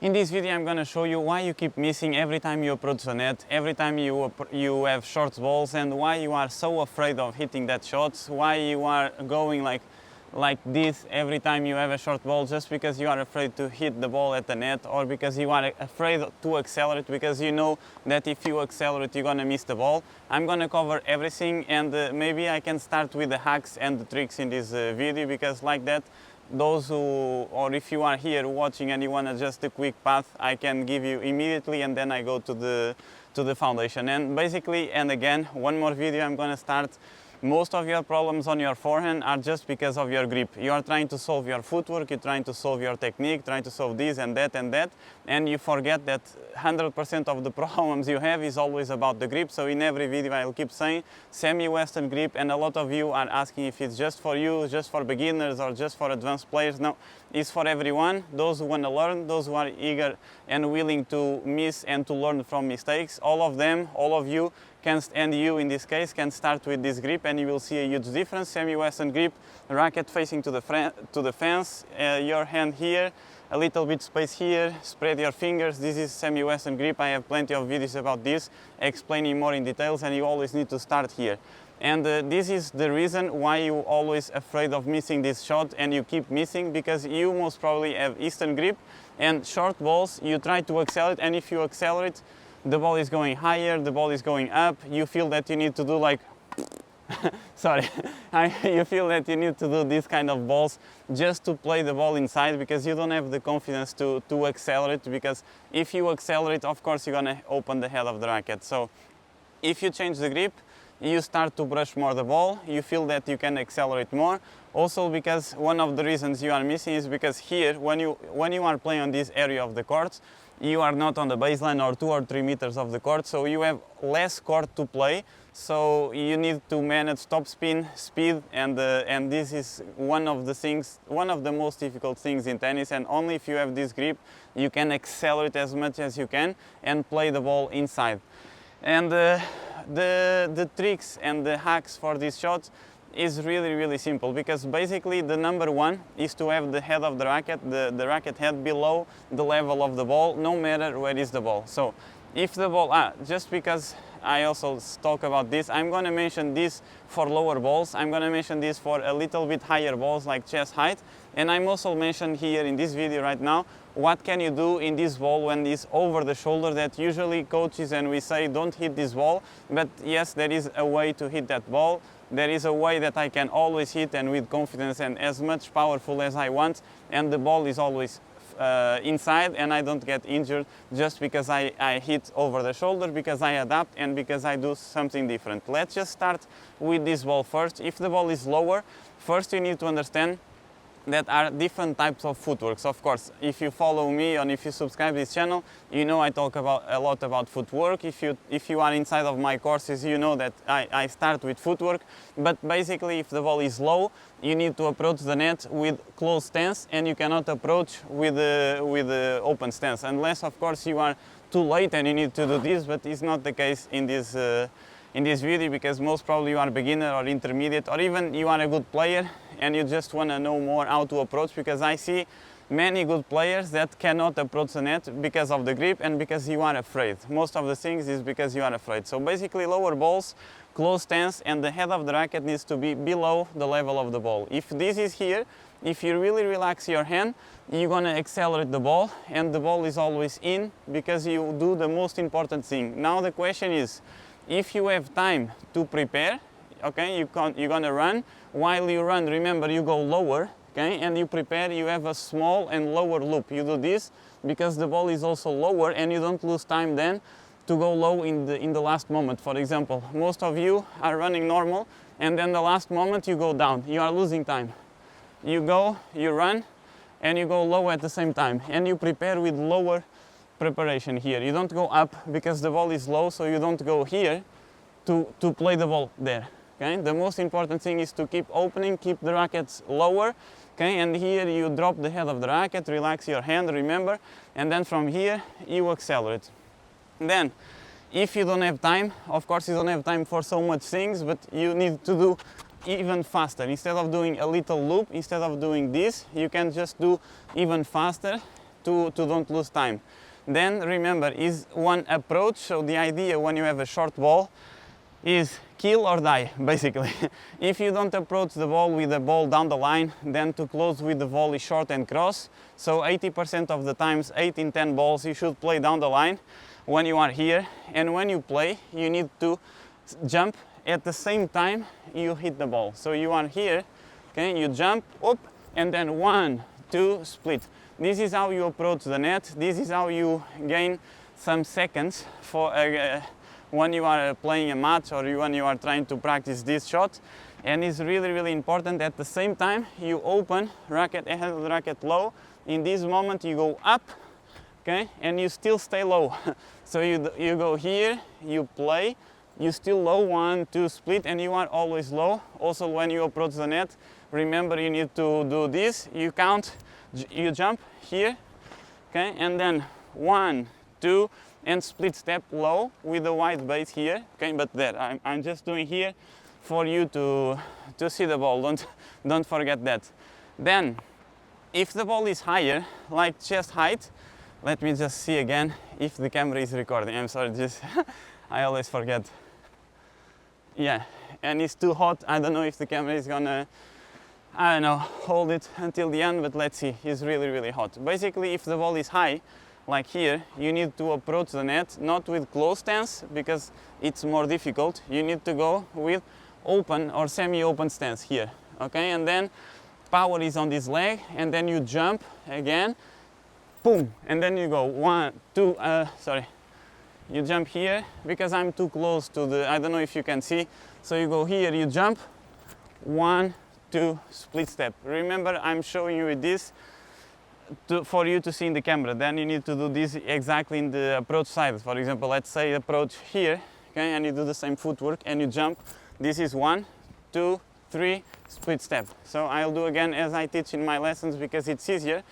In this video I'm gonna show you why you keep missing every time you approach the net, every time you have short balls, and why you are so afraid of hitting that shot, why you are going like this every time you have a short ball, just because you are afraid to hit the ball at the net, or because you are afraid to accelerate because you know that if you accelerate you're gonna miss the ball. I'm gonna cover everything, and maybe I can start with the hacks and the tricks in this video, because like that, those who, or if you are here watching and you want just a quick path, I can give you immediately, and then I go to the foundation. And basically, and again, one more video I'm gonna start. Most of your problems on your forehand are just because of your grip. You are trying to solve your footwork, you're trying to solve your technique, trying to solve this and that, and you forget that 100% of the problems you have is always about the grip. So in every video I'll keep saying semi-western grip, and a lot of you are asking if it's just for you, just for beginners, or just for advanced players. No, it's for everyone. Those who want to learn, those who are eager and willing to miss and to learn from mistakes, all of them, all of you can, and you in this case, can start with this grip, and you will see a huge difference. Semi-western grip, racket facing to the fence, your hand here, a little bit space here, spread your fingers. This is semi-western grip. I have plenty of videos about this, explaining more in details, and you always need to start here. And this is the reason why you're always afraid of missing this shot, and you keep missing, because you most probably have Eastern grip, and short balls, you try to accelerate, and if you accelerate, the ball is going higher, the ball is going up, you feel that you need to do like sorry, you feel that you need to do this kind of balls just to play the ball inside, because you don't have the confidence to accelerate, because if you accelerate, of course you're gonna open the head of the racket. So if you change the grip, you start to brush more the ball, you feel that you can accelerate more. Also, because one of the reasons you are missing is because here, when you are playing on this area of the court, you are not on the baseline or 2 or 3 meters of the court, so you have less court to play. So you need to manage top spin, speed, and this is one of the most difficult things in tennis. And only if you have this grip, you can accelerate as much as you can and play the ball inside. And the tricks and the hacks for this shot is really simple, because basically the number one is to have the head of the racket, the racket head below the level of the ball, no matter where is the ball. So if the ball, just because I also talk about this, I'm going to mention this for lower balls, I'm going to mention this for a little bit higher balls like chest height, and I'm also mentioned here in this video right now what can you do in this ball when it's over the shoulder, that usually coaches and we say don't hit this ball, but yes, there is a way to hit that ball. There is a way that I can always hit, and with confidence and as much powerful as I want, and the ball is always inside, and I don't get injured just because I hit over the shoulder, because I adapt and because I do something different. Let's just start with this ball first. If the ball is lower, first you need to understand that are different types of footworks. Of course, if you follow me and if you subscribe to this channel, you know I talk a lot about footwork. If you are inside of my courses, you know that I start with footwork. But basically, if the ball is low, you need to approach the net with closed stance, and you cannot approach with the open stance, unless of course you are too late and you need to do this. But it's not the case in this video, because most probably you are a beginner or intermediate, or even you are a good player and you just want to know more how to approach, because I see many good players that cannot approach the net because of the grip and because you are afraid. Most of the things is because you are afraid. So basically, lower balls, close stance, and the head of the racket needs to be below the level of the ball. If this is here, if you really relax your hand, you're going to accelerate the ball, and the ball is always in, because you do the most important thing. Now the question is, if you have time to prepare, okay, you're going to run. While you run, remember, you go lower, okay, and you prepare, you have a small and lower loop. You do this because the ball is also lower, and you don't lose time then to go low in the last moment. For example, most of you are running normal, and then the last moment you go down. You are losing time. You go, you run, and you go low at the same time, and you prepare with lower preparation here. You don't go up because the ball is low, so you don't go here to play the ball there. Okay? The most important thing is to keep opening, keep the rackets lower, okay? And here you drop the head of the racket, relax your hand, remember, and then from here you accelerate. Then, if you don't have time, of course you don't have time for so much things, but you need to do even faster. Instead of doing a little loop, instead of doing this, you can just do even faster. to don't lose time. Then remember, is one approach. So the idea when you have a short ball is kill or die, basically. If you don't approach the ball with the ball down the line, then to close with the volley short and cross. So 80% of the times, 8 in 10 balls, you should play down the line when you are here. And when you play, you need to jump at the same time you hit the ball. So you are here, okay, you jump up, and then 1, 2, split. This is how you approach the net. This is how you gain some seconds for when you are playing a match or when you are trying to practice this shot. And it's really, really important. At the same time, you open racket ahead, racket low. In this moment, you go up, okay, and you still stay low. So you go here, you play, you still low, 1, 2, split, and you are always low. Also, when you approach the net, remember you need to do this. You count, you jump here, okay, and then 1, 2, and split step low with the wide base here, okay, but there, I'm just doing here for you to see the ball, don't forget that. Then, if the ball is higher, like chest height, let me just see again if the camera is recording. I'm sorry, just I always forget. Yeah, and it's too hot. I don't know if the camera is gonna, I don't know, hold it until the end, but let's see. It's really, really hot. Basically, if the ball is high, like here, you need to approach the net not with close stance because it's more difficult. You need to go with open or semi-open stance here, okay? And then power is on this leg, and then you jump again, boom, and then you go 1, 2, sorry. You jump here because I'm too close to the, I don't know if you can see. So you go here, you jump, 1, 2, split step. Remember, I'm showing you with this for you to see in the camera. Then you need to do this exactly in the approach side. For example, let's say approach here, okay, and you do the same footwork and you jump. This is 1, 2, 3, split step. So I'll do again as I teach in my lessons because it's easier.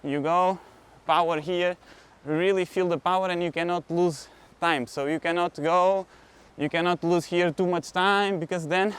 You go, power here, really feel the power, and you cannot lose time. So you cannot lose here too much time because then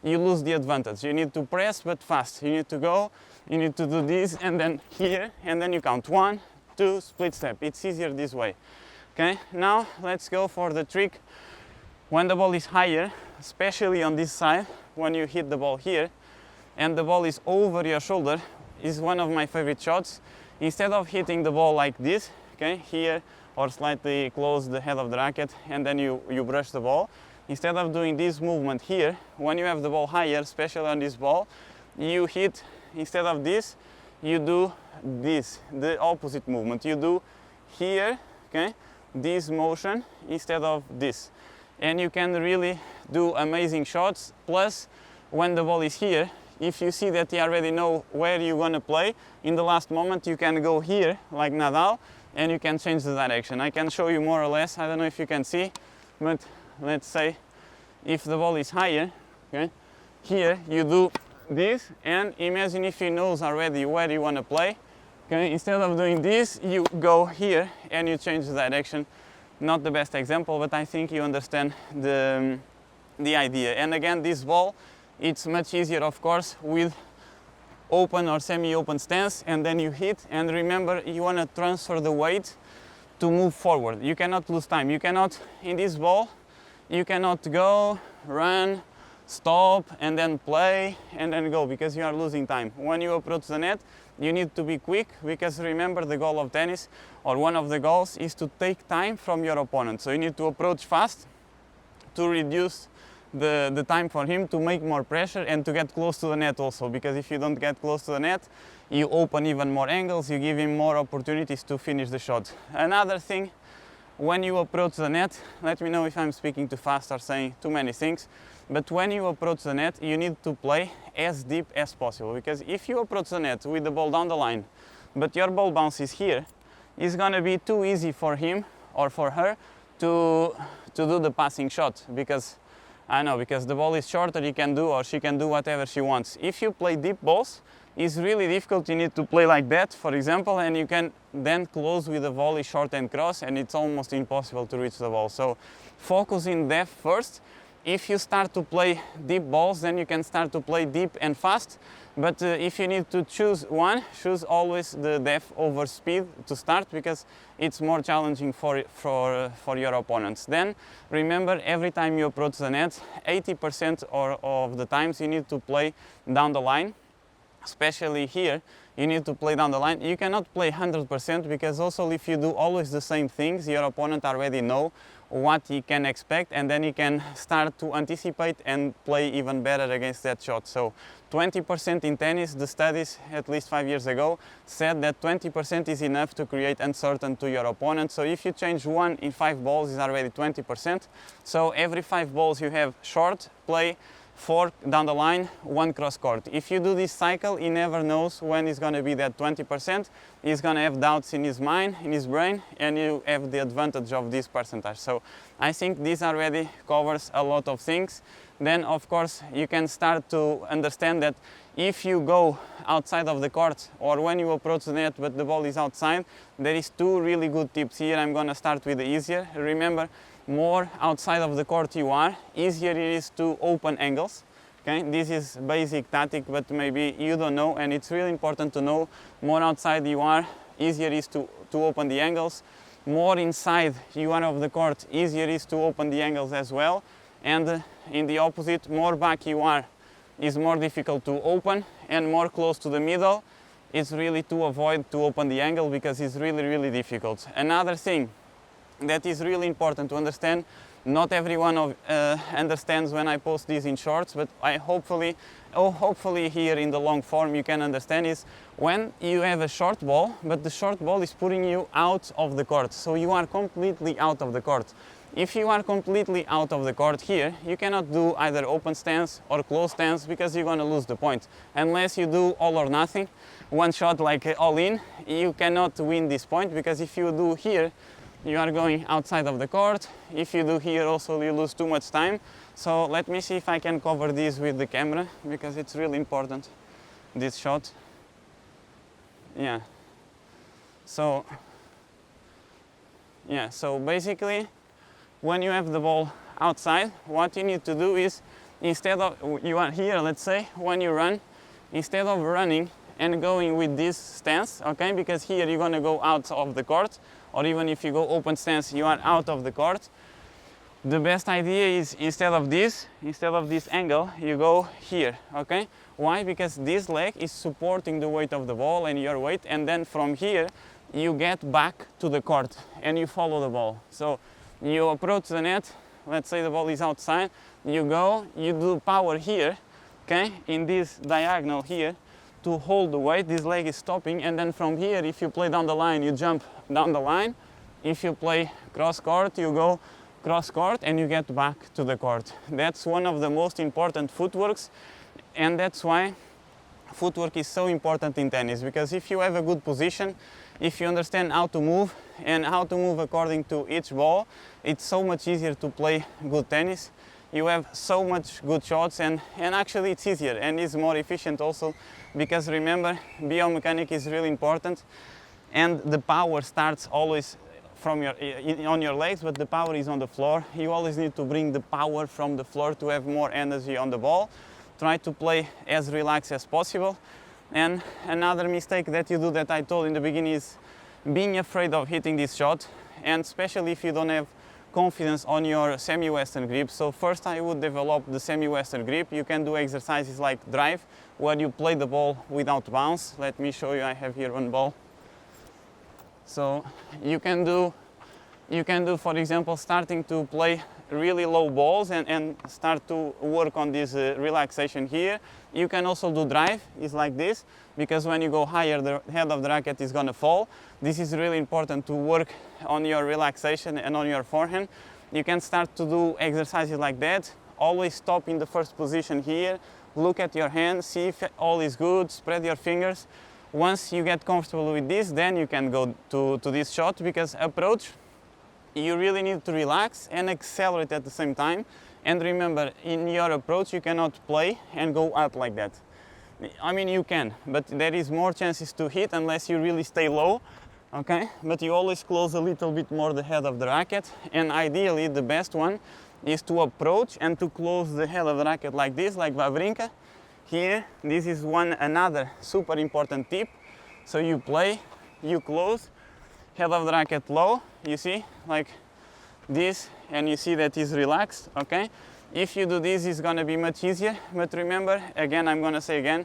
you lose the advantage. You need to press but fast. You need to go, you need to do this, and then here, and then you count 1, 2, split step. It's easier this way. Okay, now let's go for the trick when the ball is higher, especially on this side, when you hit the ball here and the ball is over your shoulder, is one of my favorite shots. Instead of hitting the ball like this, okay, here, or slightly close the head of the racket, and then you brush the ball, instead of doing this movement here, when you have the ball higher, especially on this ball, you hit, instead of this, you do this, the opposite movement. You do here, okay, this motion instead of this. And you can really do amazing shots. Plus, when the ball is here, if you see that you already know where you're gonna play, in the last moment you can go here, like Nadal, and you can change the direction. I can show you more or less, I don't know if you can see, but let's say if the ball is higher, okay, here you do this, and imagine if he knows already where you want to play, okay, instead of doing this, you go here and you change the direction. Not the best example, but I think you understand the idea. And again, this ball, it's much easier, of course, with open or semi-open stance, and then you hit, and remember, you want to transfer the weight to move forward. You cannot lose time. You cannot, in this ball, you cannot go, run, stop, and then play, and then go, because you are losing time. When you approach the net, you need to be quick, because remember, the goal of tennis, or one of the goals, is to take time from your opponent. So you need to approach fast to reduce the time for him, to make more pressure, and to get close to the net also, because if you don't get close to the net, you open even more angles, you give him more opportunities to finish the shot. Another thing, when you approach the net, let me know if I'm speaking too fast or saying too many things, but when you approach the net, you need to play as deep as possible, because if you approach the net with the ball down the line, but your ball bounces here, it's gonna be too easy for him or for her to do the passing shot, because because the ball is shorter, he can do, or she can do whatever she wants. If you play deep balls, it's really difficult. You need to play like that, for example, and you can then close with a volley short and cross, and it's almost impossible to reach the ball. So focus in depth first. If you start to play deep balls, then you can start to play deep and fast, But if you need to choose one, choose always the depth over speed to start, because it's more challenging for your opponents. Then remember, every time you approach the net, 80% of the times you need to play down the line. Especially here, you need to play down the line. You cannot play 100%, because also if you do always the same things, your opponent already know what he can expect, and then he can start to anticipate and play even better against that shot. So 20% in tennis, the studies at least 5 years ago said that 20% is enough to create uncertainty to your opponent. So if you change 1 in 5 balls, is already 20%. So every 5 balls you have short play, 4 down the line, 1 cross court. If you do this cycle, he never knows when it's going to be that 20%. He's going to have doubts in his mind, in his brain, and you have the advantage of this percentage. So I think this already covers a lot of things. Then of course you can start to understand that if you go outside of the court, or when you approach the net but the ball is outside, there is 2 really good tips here. I'm going to start with the easier. Remember, more outside of the court you are, easier it is to open angles. Okay, this is basic tactic, but maybe you don't know, and it's really important to know. More outside you are, easier it is to open the angles. More inside you are of the court, easier it is to open the angles as well. And in the opposite, more back you are, is more difficult to open, and more close to the middle, it's really to avoid to open the angle, because it's really difficult. Another thing that is really important to understand, not everyone understands when I post these in shorts, but hopefully here in the long form you can understand, is when you have a short ball, but the short ball is putting you out of the court, so you are completely out of the court. If you are completely out of the court here, you cannot do either open stance or close stance, because you're going to lose the point. Unless you do all or nothing, one shot like all in, you cannot win this point, because if you do here, you are going outside of the court. If you do here also, you lose too much time. So let me see if I can cover this with the camera, because it's really important, this shot. Yeah. So basically, when you have the ball outside, what you need to do is, instead of, you are here, let's say, when you run, instead of running and going with this stance, okay, because here you're going to go out of the court, or even if you go open stance, you are out of the court. The best idea is, instead of this angle, you go here, okay? Why? Because this leg is supporting the weight of the ball and your weight, and then from here you get back to the court and you follow the ball. So you approach the net, let's say the ball is outside, you go, you do power here, okay, in this diagonal here, to hold the weight. This leg is stopping, and then from here, if you play down the line, you jump down the line. If you play cross court, you go cross court and you get back to the court. That's one of the most important footworks, and that's why footwork is so important in tennis, because if you have a good position, if you understand how to move and how to move according to each ball, it's so much easier to play good tennis. You have so much good shots, and actually it's easier and it's more efficient also, because remember, biomechanics is really important, and the power starts always from on your legs, but the power is on the floor. You always need to bring the power from the floor to have more energy on the ball. Try to play as relaxed as possible. And another mistake that you do, that I told in the beginning, is being afraid of hitting this shot, and especially if you don't have confidence on your semi-western grip. So first I would develop the semi-western grip. You can do exercises like drive, where you play the ball without bounce. Let me show you. I have here one ball. So you can do, for example, starting to play really low balls and start to work on this relaxation here. You can also do drive, it's like this, because when you go higher, the head of the racket is going to fall. This is really important to work on your relaxation and on your forehand. You can start to do exercises like that. Always stop in the first position here, look at your hand, see if all is good, spread your fingers. Once you get comfortable with this, then you can go to this shot, because approach, you really need to relax and accelerate at the same time. And remember, in your approach, you cannot play and go out like that. I mean, you can, but there is more chances to hit unless you really stay low, okay? But you always close a little bit more the head of the racket, and ideally the best one is to approach and to close the head of the racket like this, like Wawrinka. here, this is another super important tip. So you play, you close, head of the racket low, you see, like this, and you see that is relaxed, okay? If you do this, it's gonna be much easier, but remember, again, I'm gonna say again,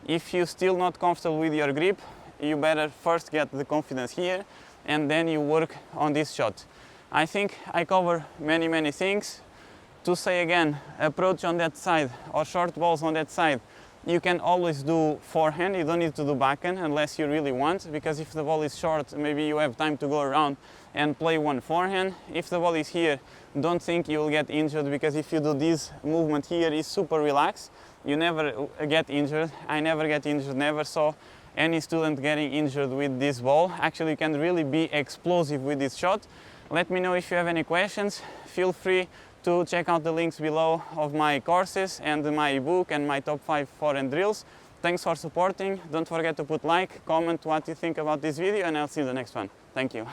if you're still not comfortable with your grip, you better first get the confidence here, and then you work on this shot. I think I cover many things. To say again, approach on that side or short balls on that side, you can always do forehand, you don't need to do backhand unless you really want, because if the ball is short, maybe you have time to go around and play one forehand. If the ball is here, don't think you will get injured, because if you do this movement here, is super relaxed, you never get injured. I never get injured, never saw any student getting injured with this ball. Actually, you can really be explosive with this shot. Let me know if you have any questions. Feel free to check out the links below of my courses and my ebook and my top 5 forehand drills. Thanks for supporting. Don't forget to put like, comment what you think about this video, and I'll see you in the next one. Thank you.